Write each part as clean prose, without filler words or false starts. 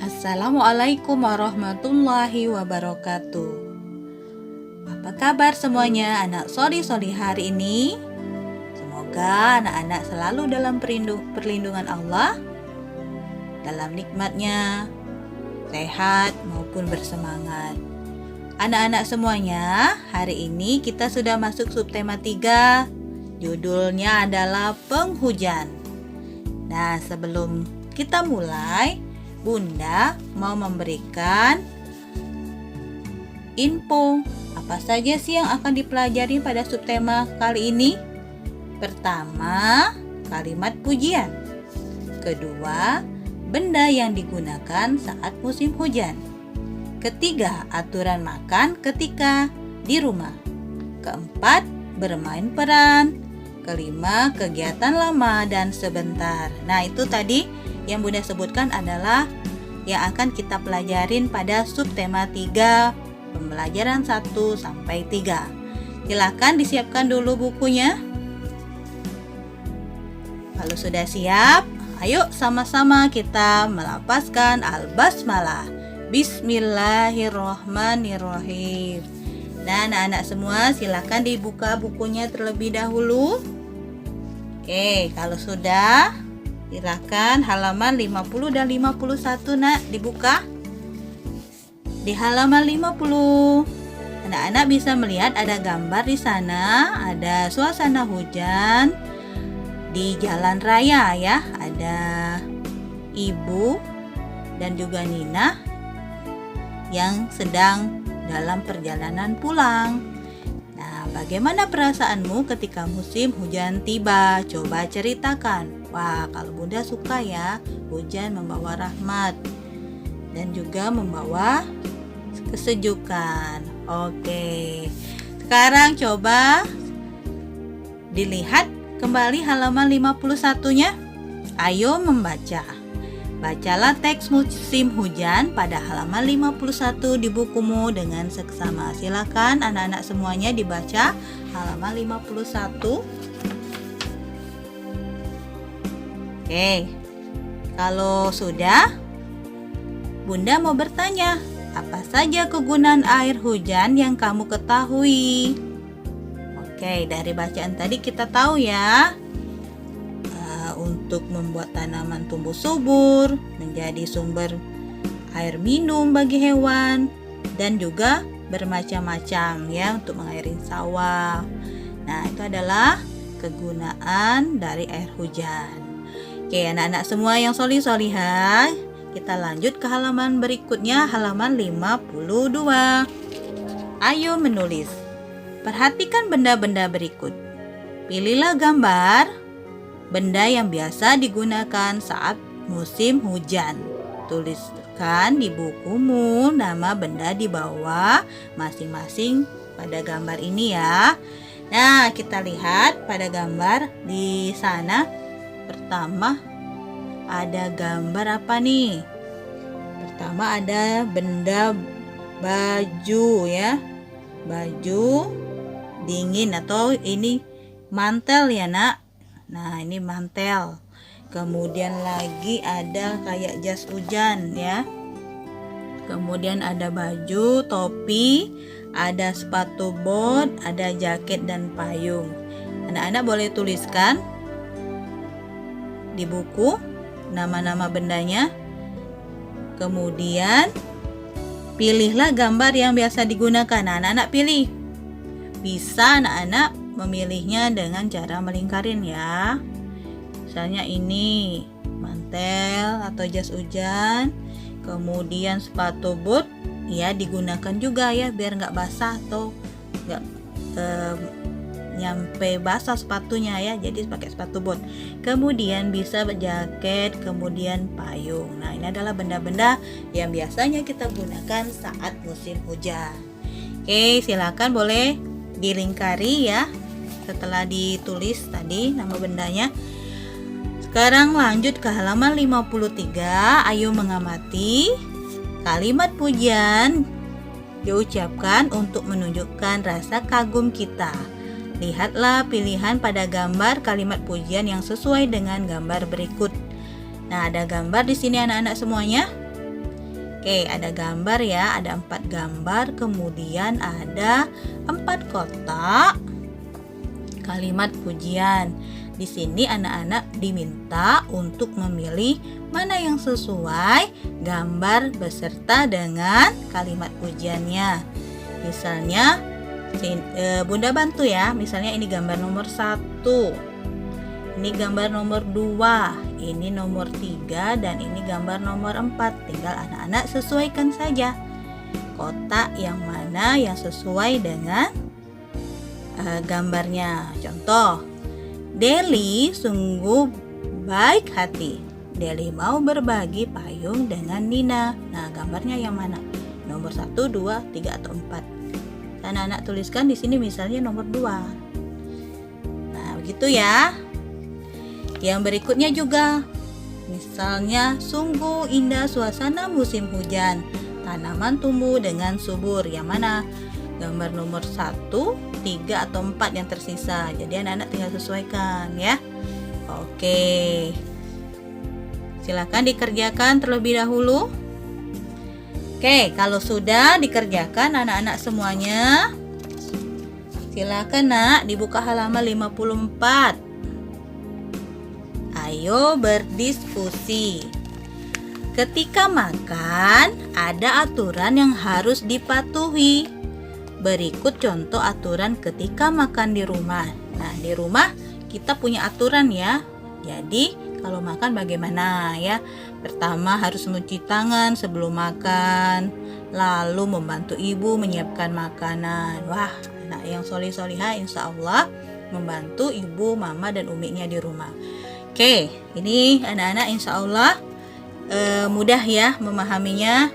Assalamualaikum warahmatullahi wabarakatuh. Apa kabar semuanya anak soli hari ini? Semoga anak-anak selalu dalam perlindungan Allah, dalam nikmatnya, sehat maupun bersemangat. Anak-anak semuanya, hari ini kita sudah masuk subtema 3. Judulnya adalah penghujan. Nah, sebelum kita mulai, Bunda mau memberikan info apa saja sih yang akan dipelajari pada subtema kali ini. Pertama, kalimat pujian. Kedua, benda yang digunakan saat musim hujan. Ketiga, aturan makan ketika di rumah. Keempat, bermain peran. Kelima, kegiatan lama dan sebentar. Nah, itu tadi yang Bunda sebutkan adalah yang akan kita pelajarin pada subtema 3, pembelajaran 1 sampai 3. Silakan disiapkan dulu bukunya. Kalau sudah siap, ayo sama-sama kita melafazkan al-basmalah. Bismillahirrohmanirrohim. Nah, anak-anak semua silakan dibuka bukunya terlebih dahulu. Oke, kalau sudah, silakan halaman 50 dan 51 nak dibuka. Di halaman 50, anak-anak bisa melihat ada gambar di sana, ada suasana hujan di jalan raya ya. Ada Ibu dan juga Nina yang sedang dalam perjalanan pulang. Nah, bagaimana perasaanmu ketika musim hujan tiba? Coba ceritakan. Wah, kalau Bunda suka ya, hujan membawa rahmat dan juga membawa kesejukan. Oke, sekarang coba dilihat kembali halaman 51-nya. Ayo membaca. Bacalah teks musim hujan pada halaman 51 di bukumu dengan seksama. Silakan anak-anak semuanya dibaca halaman 51. Oke, kalau sudah, Bunda mau bertanya, apa saja kegunaan air hujan yang kamu ketahui? Oke, dari bacaan tadi kita tahu ya, untuk membuat tanaman tumbuh subur, menjadi sumber air minum bagi hewan, dan juga bermacam-macam ya untuk mengairi sawah. Nah, itu adalah kegunaan dari air hujan. Oke, anak-anak semua yang solihah, kita lanjut ke halaman berikutnya, halaman 52. Ayo menulis. Perhatikan benda-benda berikut. Pilihlah gambar benda yang biasa digunakan saat musim hujan. Tuliskan di bukumu nama benda di bawah masing-masing pada gambar ini ya. Nah, kita lihat pada gambar di sana. Pertama, ada gambar apa nih? Pertama ada benda baju ya. Baju dingin atau ini mantel ya nak. Nah, ini mantel. Kemudian lagi ada kayak jas hujan ya. Kemudian ada baju, topi, ada sepatu bot, ada jaket dan payung. Anak-anak boleh tuliskan di buku nama-nama bendanya. Kemudian pilihlah gambar yang biasa digunakan. Nah, anak-anak pilih. Bisa anak-anak memilihnya dengan cara melingkarin ya. Misalnya ini mantel atau jas hujan. Kemudian sepatu boot ya digunakan juga ya biar nggak basah atau nggak nyampe basah sepatunya ya, jadi pakai sepatu bot. Kemudian bisa jaket, kemudian payung. Nah, ini adalah benda-benda yang biasanya kita gunakan saat musim hujan. Oke, silakan boleh dilingkari ya setelah ditulis tadi nama bendanya. Sekarang lanjut ke halaman 53. Ayo mengamati kalimat pujian diucapkan untuk menunjukkan rasa kagum kita. Lihatlah pilihan pada gambar kalimat pujian yang sesuai dengan gambar berikut. Nah, ada gambar di sini anak-anak semuanya. Oke, ada gambar ya, ada 4 gambar, kemudian ada 4 kotak kalimat pujian. Di sini anak-anak diminta untuk memilih mana yang sesuai gambar beserta dengan kalimat pujiannya. Misalnya, Bunda bantu ya. Misalnya ini gambar nomor 1, ini gambar nomor 2, ini nomor 3, dan ini gambar nomor 4. Tinggal anak-anak sesuaikan saja kotak yang mana yang sesuai dengan gambarnya. Contoh, Deli sungguh baik hati. Deli mau berbagi payung dengan Nina. Nah, gambarnya yang mana? Nomor 1, 2, 3, atau 4? Anak-anak tuliskan di sini misalnya nomor 2. Nah, begitu ya. Yang berikutnya juga. Misalnya, sungguh indah suasana musim hujan. Tanaman tumbuh dengan subur. Yang mana? Gambar nomor 1, 3, atau 4 yang tersisa. Jadi anak-anak tinggal sesuaikan ya. Oke. Silakan dikerjakan terlebih dahulu. Oke, kalau sudah dikerjakan anak-anak semuanya, silakan nak dibuka halaman 54. Ayo berdiskusi. Ketika makan, ada aturan yang harus dipatuhi. Berikut contoh aturan ketika makan di rumah. Nah, di rumah kita punya aturan ya. Jadi, kalau makan bagaimana ya? Pertama harus mencuci tangan sebelum makan, lalu membantu ibu menyiapkan makanan. Wah, anak yang solih-solihah insya Allah membantu ibu, mama, dan umiknya di rumah. Oke, ini anak-anak insya Allah mudah ya memahaminya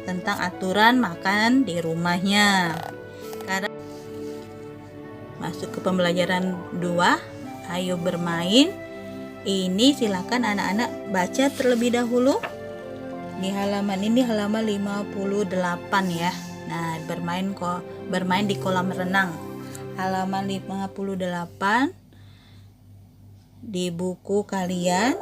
tentang aturan makan di rumahnya. Sekarang masuk ke pembelajaran 2, ayo bermain. Ini silakan anak-anak baca terlebih dahulu. Di halaman ini halaman 58 ya. Nah, bermain di kolam renang. Halaman 58 di buku kalian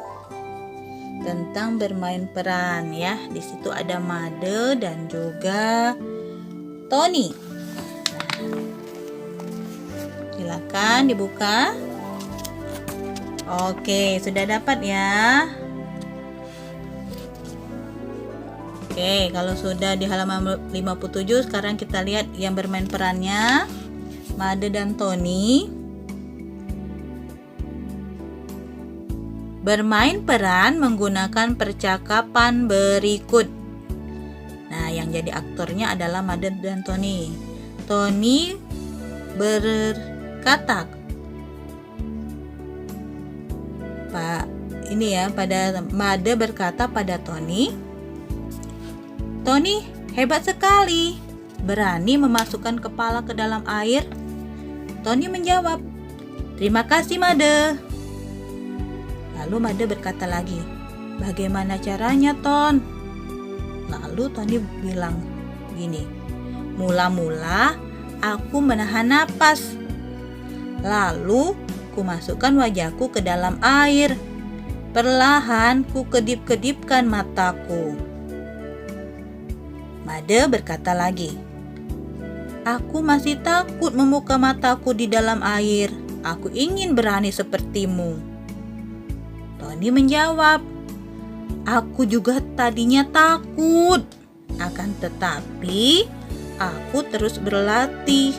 tentang bermain peran ya. Di situ ada Made dan juga Tony. Silakan dibuka. Oke, sudah dapat ya. Oke, kalau sudah di halaman 57, sekarang kita lihat yang bermain perannya Made dan Tony. Bermain peran menggunakan percakapan berikut. Nah, yang jadi aktornya adalah Made dan Tony. Tony berkata, pada Made berkata pada Tony, "Tony hebat sekali, berani memasukkan kepala ke dalam air." Tony menjawab, "Terima kasih, Made." Lalu Made berkata lagi, "Bagaimana caranya, Ton?" Lalu Tony bilang gini, "Mula-mula aku menahan napas. Lalu ku masukkan wajahku ke dalam air. Perlahan ku kedip-kedipkan mataku." Made berkata lagi, "Aku masih takut membuka mataku di dalam air. Aku ingin berani sepertimu." Tony menjawab, "Aku juga tadinya takut. Akan tetapi, aku terus berlatih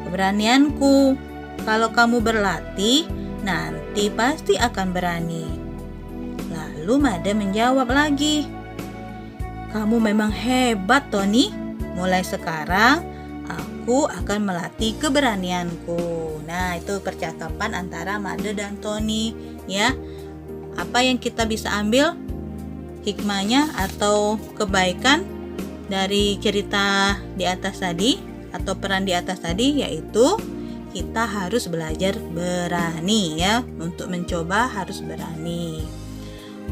keberanianku. Kalau kamu berlatih, nanti pasti akan berani." Lalu Made menjawab lagi, "Kamu memang hebat, Tony. Mulai sekarang, aku akan melatih keberanianku." Nah, itu percakapan antara Made dan Tony ya. Apa yang kita bisa ambil hikmahnya atau kebaikan dari cerita di atas tadi atau peran di atas tadi, yaitu kita harus belajar berani ya. Untuk mencoba harus berani.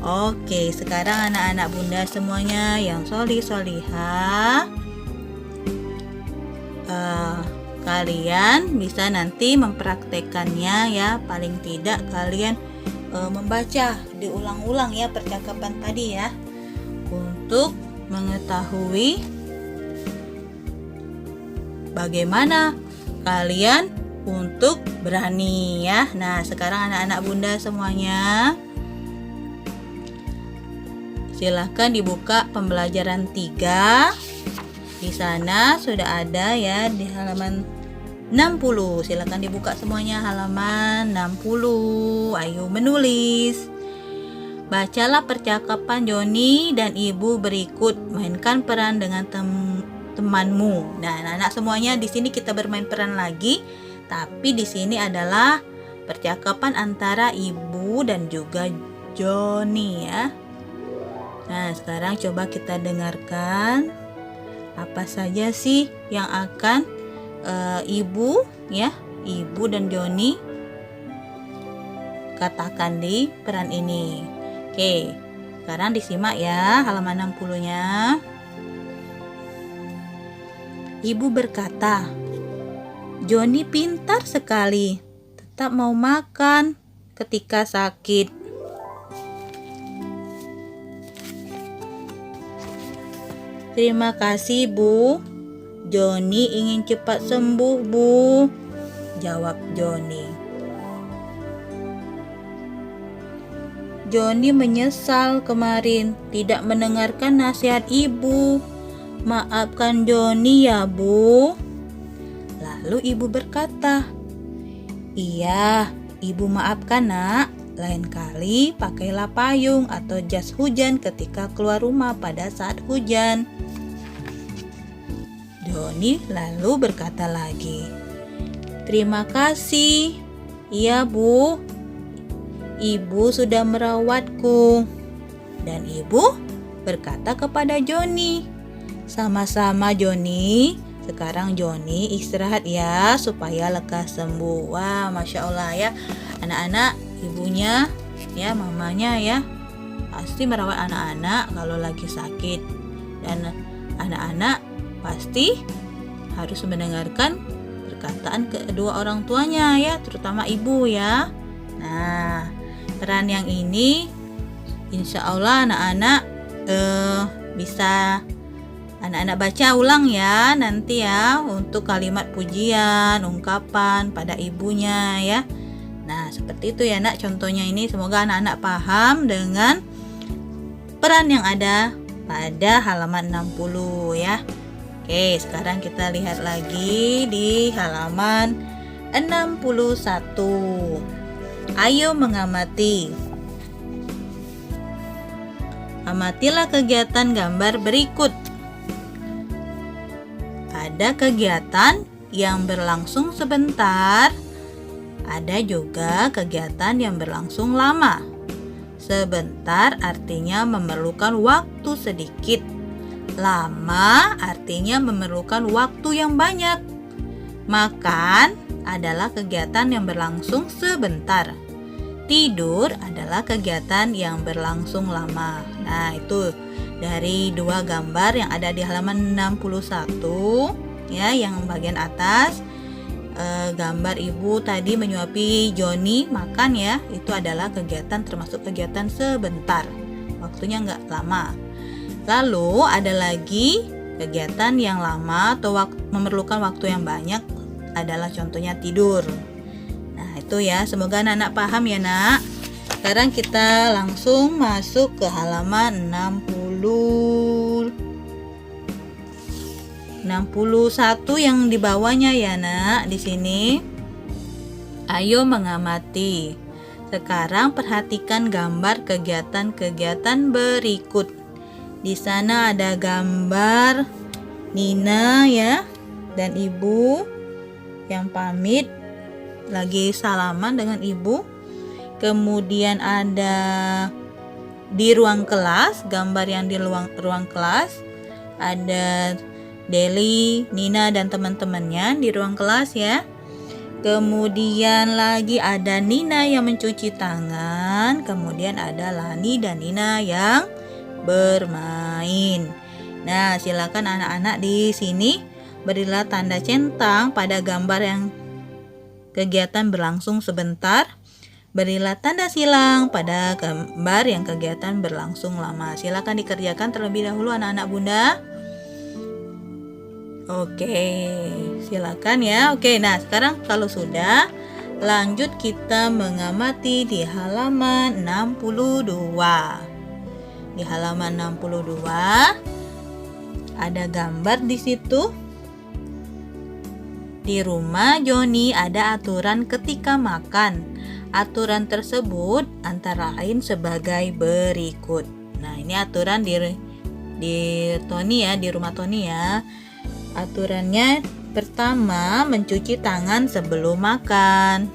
Oke, sekarang anak-anak bunda semuanya yang solih-solihah, kalian bisa nanti mempraktekannya ya. Paling tidak kalian membaca diulang-ulang ya percakapan tadi ya, untuk mengetahui bagaimana kalian untuk berani ya. Nah, sekarang anak-anak bunda semuanya, silahkan dibuka pembelajaran 3. Di sana sudah ada ya di halaman 60. Silahkan dibuka semuanya halaman 60. Ayo menulis. Bacalah percakapan Joni dan Ibu berikut. Mainkan peran dengan temanmu. Nah, anak-anak semuanya di sini kita bermain peran lagi, tapi di sini adalah percakapan antara Ibu dan juga Joni ya. Nah, sekarang coba kita dengarkan apa saja sih yang akan Ibu dan Joni katakan di peran ini. Oke, sekarang disimak ya halaman 60-nya. Ibu berkata, Joni pintar sekali, tetap mau makan ketika sakit. Terima kasih, Bu. Joni ingin cepat sembuh, Bu, jawab Joni. Joni menyesal kemarin tidak mendengarkan nasihat Ibu. Maafkan Joni ya, Bu. Lalu Ibu berkata, Iya, Ibu maafkan nak. Lain kali pakailah payung atau jas hujan ketika keluar rumah pada saat hujan. Joni lalu berkata lagi, Terima kasih. Iya, Bu. Ibu sudah merawatku. Dan Ibu berkata kepada Joni, Sama-sama Joni. Sekarang Joni istirahat ya supaya lekas sembuh. Wah, Masya Allah ya. Anak-anak, ibunya ya, mamanya ya, pasti merawat anak-anak kalau lagi sakit. Dan anak-anak pasti harus mendengarkan perkataan kedua orang tuanya ya, terutama ibu ya. Nah, peran yang ini insya Allah anak-anak bisa anak-anak baca ulang ya nanti ya untuk kalimat pujian, ungkapan pada ibunya ya. Nah, seperti itu ya nak contohnya ini. Semoga anak-anak paham dengan peran yang ada pada halaman 60 ya. Oke, sekarang kita lihat lagi di halaman 61. Ayo mengamati. Amatilah kegiatan gambar berikut. Ada kegiatan yang berlangsung sebentar, ada juga kegiatan yang berlangsung lama. Sebentar artinya memerlukan waktu sedikit. Lama artinya memerlukan waktu yang banyak. Makan adalah kegiatan yang berlangsung sebentar. Tidur adalah kegiatan yang berlangsung lama. Nah, itu dari dua gambar yang ada di halaman 61 ya, yang bagian atas gambar ibu tadi menyuapi Joni makan ya, itu adalah kegiatan termasuk kegiatan sebentar. Waktunya nggak lama. Lalu ada lagi kegiatan yang lama atau memerlukan waktu yang banyak adalah contohnya tidur. Nah, itu ya, semoga anak-anak paham ya nak. Sekarang kita langsung masuk ke halaman 61 yang di bawahnya ya nak. Di sini ayo mengamati. Sekarang perhatikan gambar kegiatan-kegiatan berikut. Di sana ada gambar Nina ya dan ibu yang pamit lagi salaman dengan ibu. Kemudian ada di ruang kelas, gambar yang di ruang kelas. Ada Deli, Nina dan teman-temannya di ruang kelas ya. Kemudian lagi ada Nina yang mencuci tangan. Kemudian ada Lani dan Nina yang bermain. Nah, silakan anak-anak di sini berilah tanda centang pada gambar yang kegiatan berlangsung sebentar, Berilah tanda silang pada gambar yang kegiatan berlangsung lama. Silakan dikerjakan terlebih dahulu anak-anak Bunda. Oke, silakan ya. Oke, nah sekarang kalau sudah, lanjut kita mengamati di halaman 62. Di halaman 62 ada gambar di situ. Di rumah Joni ada aturan ketika makan. Aturan tersebut antara lain sebagai berikut. Nah, ini aturan di Tony ya, di rumah Tony ya. Aturannya pertama, mencuci tangan sebelum makan.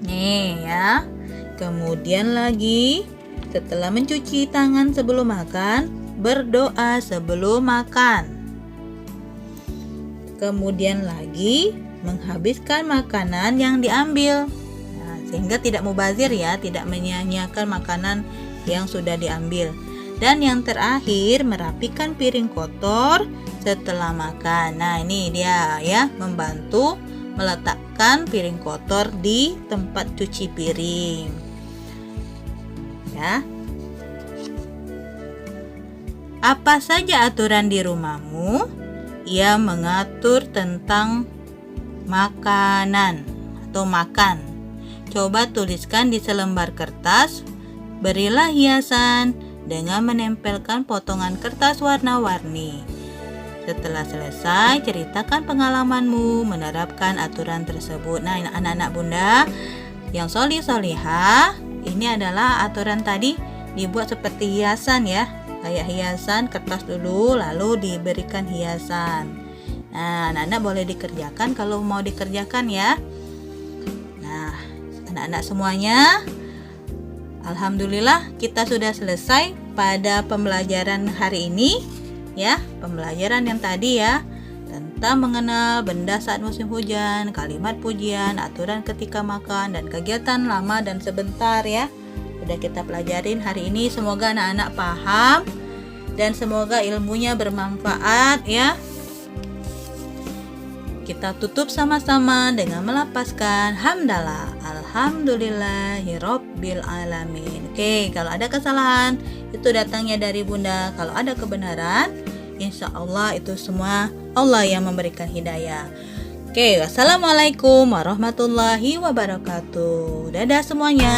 Nih ya. Kemudian lagi, setelah mencuci tangan sebelum makan, berdoa sebelum makan. Kemudian lagi, menghabiskan makanan yang diambil. Nah, sehingga tidak mubazir ya, tidak menyia-nyiakan makanan yang sudah diambil. Dan yang terakhir, merapikan piring kotor setelah makan. Nah, ini dia ya, membantu meletakkan piring kotor di tempat cuci piring. Ya. Apa saja aturan di rumahmu? Ia mengatur tentang makanan atau makan. Coba tuliskan di selembar kertas. Berilah hiasan dengan menempelkan potongan kertas warna-warni. Setelah selesai, ceritakan pengalamanmu menerapkan aturan tersebut. Nah, anak-anak Bunda yang solihah, ini adalah aturan tadi dibuat seperti hiasan ya. Kayak hiasan kertas dulu, lalu diberikan hiasan. Nah, anak-anak boleh dikerjakan kalau mau dikerjakan ya. Nah, anak-anak semuanya, alhamdulillah kita sudah selesai pada pembelajaran hari ini ya. Pembelajaran yang tadi ya, tentang mengenal benda saat musim hujan, kalimat pujian, aturan ketika makan, dan kegiatan lama dan sebentar ya. Sudah kita pelajarin hari ini. Semoga anak-anak paham dan semoga ilmunya bermanfaat ya. Kita tutup sama-sama dengan melapaskan hamdalah, alhamdulillahirabbil alamin. Oke, kalau ada kesalahan itu datangnya dari Bunda. Kalau ada kebenaran, insya Allah itu semua Allah yang memberikan hidayah. Oke, wassalamualaikum warahmatullahi wabarakatuh. Dadah semuanya.